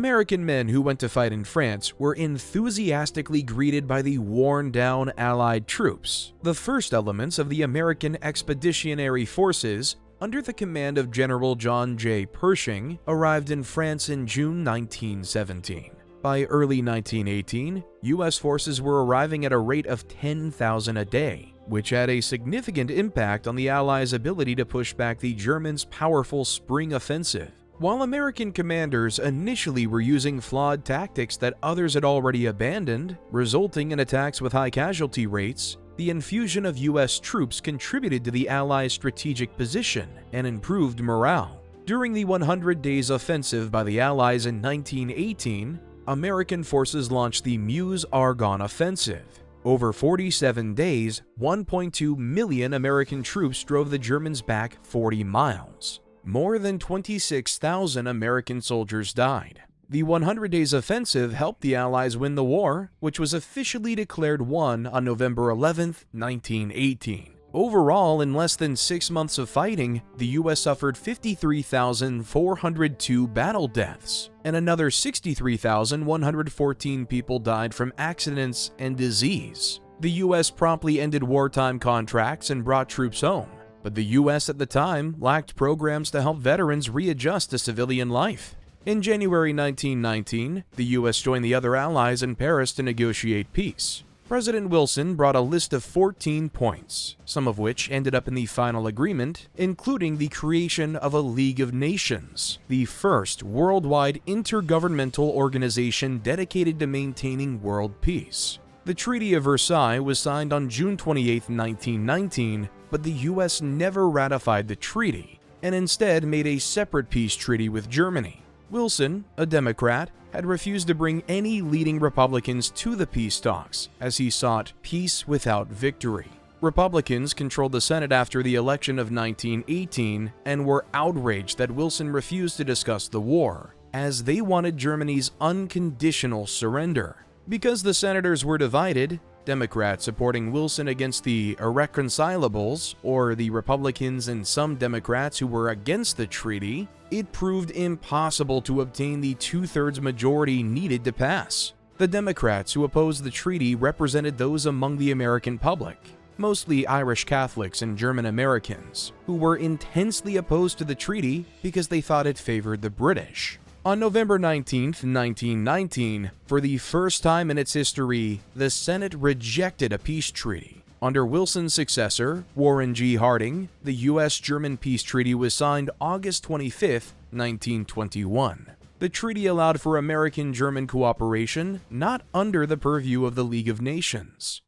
American men who went to fight in France were enthusiastically greeted by the worn-down Allied troops, the first elements of the American Expeditionary Forces, under the command of General John J. Pershing, arrived in France in June 1917. By early 1918, U.S. forces were arriving at a rate of 10,000 a day, which had a significant impact on the Allies' ability to push back the Germans' powerful spring offensive. While American commanders initially were using flawed tactics that others had already abandoned, resulting in attacks with high casualty rates, the infusion of U.S. troops contributed to the Allies' strategic position and improved morale. During the 100 Days Offensive by the Allies in 1918, American forces launched the Meuse-Argonne Offensive. Over 47 days, 1.2 million American troops drove the Germans back 40 miles. More than 26,000 American soldiers died. The 100 Days Offensive helped the Allies win the war, which was officially declared won on November 11, 1918. Overall, in less than 6 months of fighting, the U.S. suffered 53,402 battle deaths, and another 63,114 people died from accidents and disease. The U.S. promptly ended wartime contracts and brought troops home, but the U.S. at the time lacked programs to help veterans readjust to civilian life. In January 1919, the U.S. joined the other allies in Paris to negotiate peace. President Wilson brought a list of 14 points, some of which ended up in the final agreement, including the creation of a League of Nations, the first worldwide intergovernmental organization dedicated to maintaining world peace. The Treaty of Versailles was signed on June 28, 1919, but the U.S. never ratified the treaty, and instead made a separate peace treaty with Germany. Wilson, a Democrat, had refused to bring any leading Republicans to the peace talks, as he sought peace without victory. Republicans controlled the Senate after the election of 1918 and were outraged that Wilson refused to discuss the war, as they wanted Germany's unconditional surrender. Because the senators were divided, Democrats supporting Wilson against the irreconcilables, or the Republicans and some Democrats who were against the treaty, it proved impossible to obtain the two-thirds majority needed to pass. The Democrats who opposed the treaty represented those among the American public, mostly Irish Catholics and German Americans, who were intensely opposed to the treaty because they thought it favored the British. On November 19, 1919, for the first time in its history, the Senate rejected a peace treaty. Under Wilson's successor, Warren G. Harding, the U.S.-German peace treaty was signed August 25, 1921. The treaty allowed for American-German cooperation, not under the purview of the League of Nations.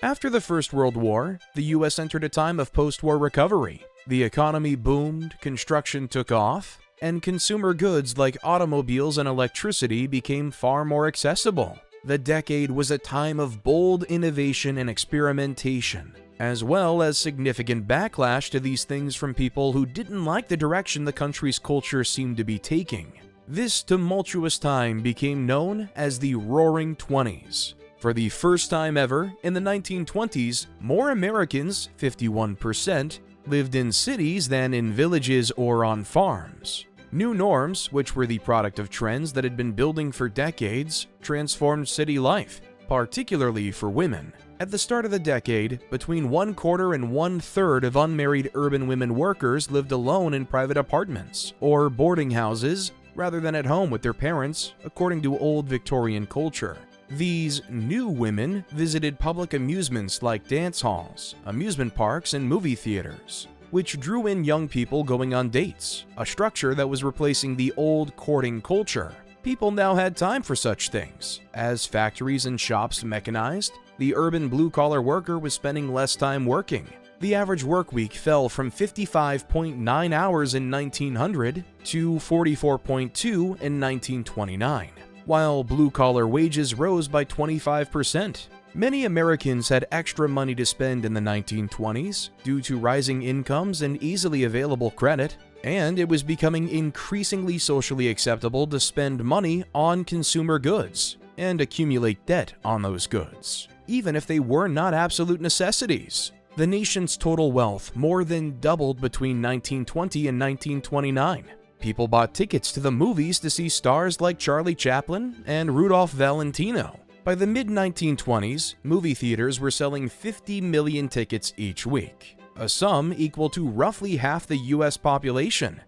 After the First World War, the U.S. entered a time of post-war recovery. The economy boomed, construction took off, and consumer goods like automobiles and electricity became far more accessible. The decade was a time of bold innovation and experimentation, as well as significant backlash to these things from people who didn't like the direction the country's culture seemed to be taking. This tumultuous time became known as the Roaring Twenties. For the first time ever, in the 1920s, more Americans, 51%, lived in cities than in villages or on farms. New norms, which were the product of trends that had been building for decades, transformed city life, particularly for women. At the start of the decade, between 1/4 and 1/3 of unmarried urban women workers lived alone in private apartments or boarding houses rather than at home with their parents, according to old Victorian culture. These new women visited public amusements like dance halls, amusement parks, and movie theaters, which drew in young people going on dates, a structure that was replacing the old courting culture. People now had time for such things. As factories and shops mechanized, the urban blue-collar worker was spending less time working. The average work week fell from 55.9 hours in 1900 to 44.2 in 1929. While blue-collar wages rose by 25%. Many Americans had extra money to spend in the 1920s due to rising incomes and easily available credit, and it was becoming increasingly socially acceptable to spend money on consumer goods and accumulate debt on those goods, even if they were not absolute necessities. The nation's total wealth more than doubled between 1920 and 1929. People bought tickets to the movies to see stars like Charlie Chaplin and Rudolph Valentino. By the mid-1920s, movie theaters were selling 50 million tickets each week, a sum equal to roughly half the US population.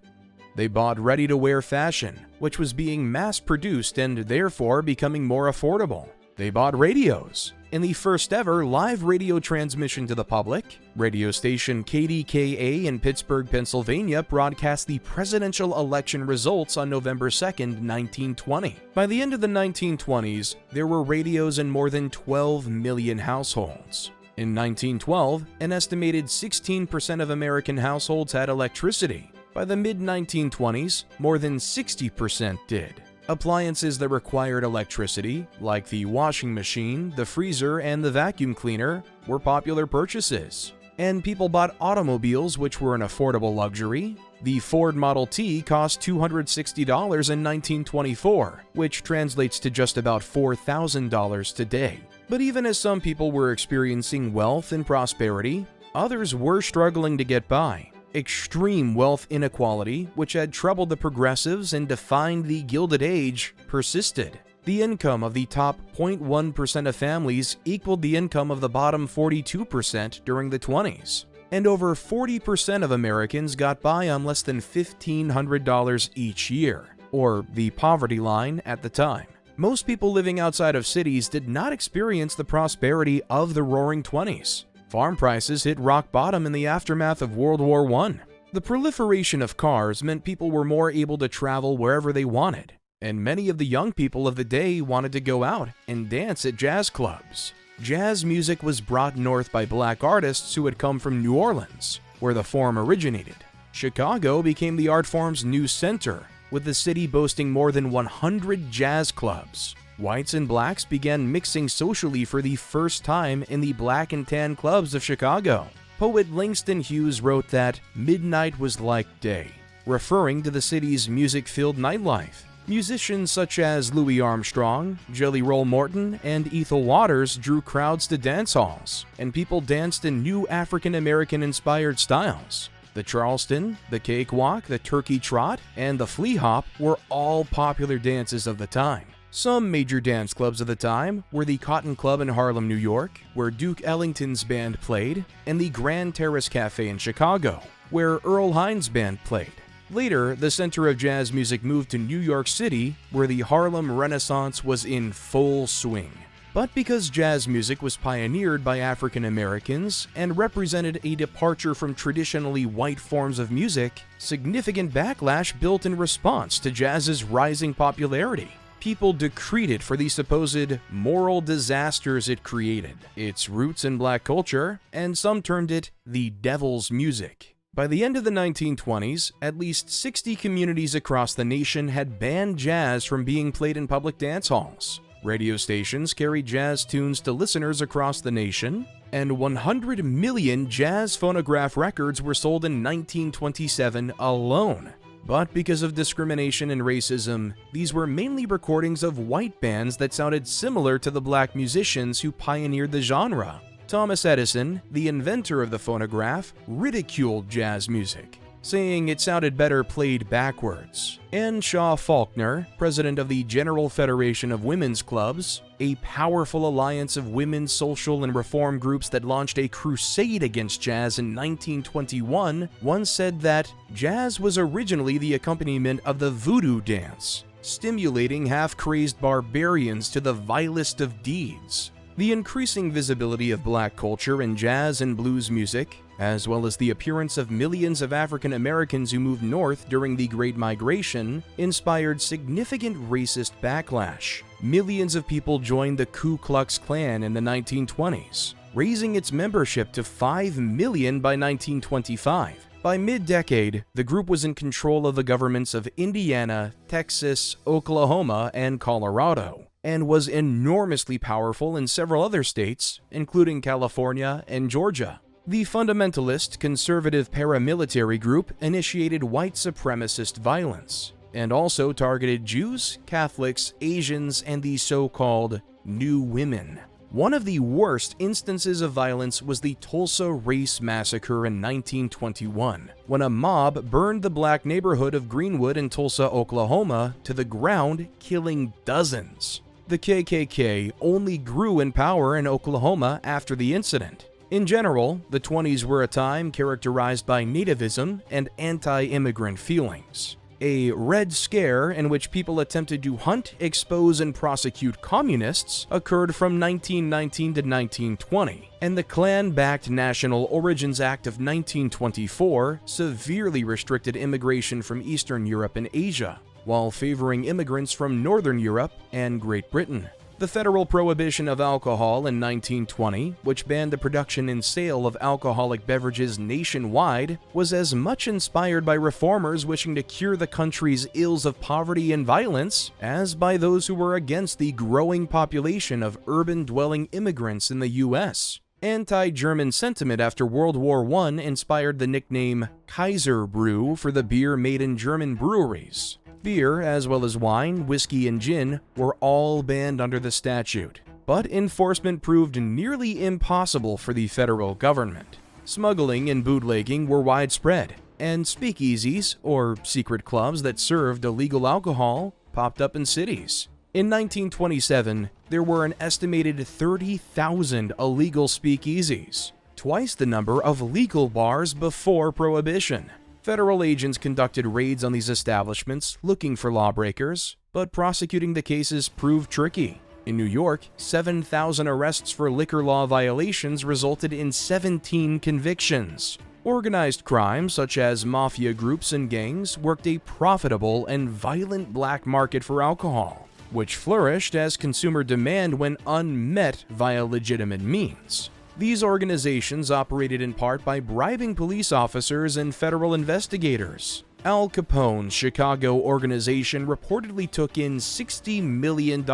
They bought ready-to-wear fashion, which was being mass-produced and therefore becoming more affordable. They bought radios. In the first ever live radio transmission to the public, radio station KDKA in Pittsburgh, Pennsylvania broadcast the presidential election results on November 2, 1920. By the end of the 1920s, there were radios in more than 12 million households. In 1912, an estimated 16% of American households had electricity. By the mid-1920s, more than 60% did. Appliances that required electricity, like the washing machine, the freezer, and the vacuum cleaner, were popular purchases. And people bought automobiles, which were an affordable luxury. The Ford Model T cost $260 in 1924, which translates to just about $4,000 today. But even as some people were experiencing wealth and prosperity, others were struggling to get by. Extreme wealth inequality, which had troubled the progressives and defined the Gilded Age, persisted. The income of the top 0.1% of families equaled the income of the bottom 42% during the 20s. And over 40% of Americans got by on less than $1,500 each year, or the poverty line at the time. Most people living outside of cities did not experience the prosperity of the Roaring Twenties. Farm prices hit rock bottom in the aftermath of World War I. The proliferation of cars meant people were more able to travel wherever they wanted, and many of the young people of the day wanted to go out and dance at jazz clubs. Jazz music was brought north by black artists who had come from New Orleans, where the form originated. Chicago became the art form's new center, with the city boasting more than 100 jazz clubs. Whites and blacks began mixing socially for the first time in the black and tan clubs of Chicago. Poet Langston Hughes wrote that midnight was like day, referring to the city's music-filled nightlife. Musicians such as Louis Armstrong, Jelly Roll Morton, and Ethel Waters drew crowds to dance halls, and people danced in new African-American-inspired styles. The Charleston, the Cakewalk, the Turkey Trot, and the Flea Hop were all popular dances of the time. Some major dance clubs of the time were the Cotton Club in Harlem, New York, where Duke Ellington's band played, and the Grand Terrace Cafe in Chicago, where Earl Hines' band played. Later, the center of jazz music moved to New York City, where the Harlem Renaissance was in full swing. But because jazz music was pioneered by African Americans and represented a departure from traditionally white forms of music, significant backlash built in response to jazz's rising popularity. People decried it for the supposed moral disasters it created, its roots in black culture, and some termed it the devil's music. By the end of the 1920s, at least 60 communities across the nation had banned jazz from being played in public dance halls. Radio stations carried jazz tunes to listeners across the nation, and 100 million jazz phonograph records were sold in 1927 alone. But because of discrimination and racism, these were mainly recordings of white bands that sounded similar to the black musicians who pioneered the genre. Thomas Edison, the inventor of the phonograph, ridiculed jazz music, saying it sounded better played backwards. And Shaw Faulkner, president of the General Federation of Women's Clubs, a powerful alliance of women's social and reform groups that launched a crusade against jazz in 1921, once said that jazz was originally the accompaniment of the voodoo dance, stimulating half-crazed barbarians to the vilest of deeds. The increasing visibility of black culture in jazz and blues music, as well as the appearance of millions of African Americans who moved north during the Great Migration, inspired significant racist backlash. Millions of people joined the Ku Klux Klan in the 1920s, raising its membership to 5 million by 1925. By mid-decade, the group was in control of the governments of Indiana, Texas, Oklahoma, and Colorado, and was enormously powerful in several other states, including California and Georgia. The fundamentalist conservative paramilitary group initiated white supremacist violence, and also targeted Jews, Catholics, Asians, and the so-called New Women. One of the worst instances of violence was the Tulsa Race Massacre in 1921, when a mob burned the black neighborhood of Greenwood in Tulsa, Oklahoma, to the ground, killing dozens. The KKK only grew in power in Oklahoma after the incident. In general, the 20s were a time characterized by nativism and anti-immigrant feelings. A Red Scare in which people attempted to hunt, expose, and prosecute communists occurred from 1919 to 1920, and the Klan-backed National Origins Act of 1924 severely restricted immigration from Eastern Europe and Asia, while favoring immigrants from Northern Europe and Great Britain. The federal prohibition of alcohol in 1920, which banned the production and sale of alcoholic beverages nationwide, was as much inspired by reformers wishing to cure the country's ills of poverty and violence as by those who were against the growing population of urban-dwelling immigrants in the U.S. Anti-German sentiment after World War I inspired the nickname Kaiser Brew for the beer made in German breweries. Beer, as well as wine, whiskey, and gin, were all banned under the statute, but enforcement proved nearly impossible for the federal government. Smuggling and bootlegging were widespread, and speakeasies, or secret clubs that served illegal alcohol, popped up in cities. In 1927, there were an estimated 30,000 illegal speakeasies, twice the number of legal bars before Prohibition. Federal agents conducted raids on these establishments looking for lawbreakers, but prosecuting the cases proved tricky. In New York, 7,000 arrests for liquor law violations resulted in 17 convictions. Organized crime, such as mafia groups and gangs, worked a profitable and violent black market for alcohol, which flourished as consumer demand went unmet via legitimate means. These organizations operated in part by bribing police officers and federal investigators. Al Capone's Chicago organization reportedly took in $60 million in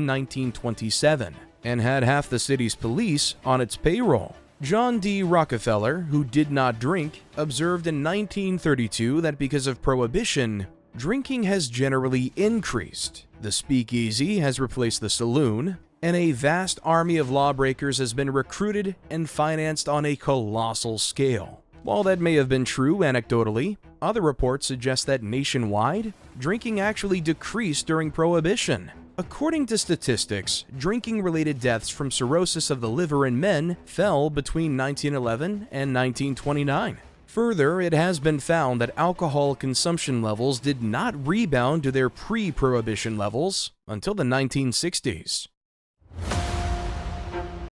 1927 and had half the city's police on its payroll. John D. Rockefeller, who did not drink, observed in 1932 that because of Prohibition, drinking has generally increased. The speakeasy has replaced the saloon, and a vast army of lawbreakers has been recruited and financed on a colossal scale. While that may have been true anecdotally, other reports suggest that nationwide, drinking actually decreased during Prohibition. According to statistics, drinking-related deaths from cirrhosis of the liver in men fell between 1911 and 1929. Further, it has been found that alcohol consumption levels did not rebound to their pre-Prohibition levels until the 1960s.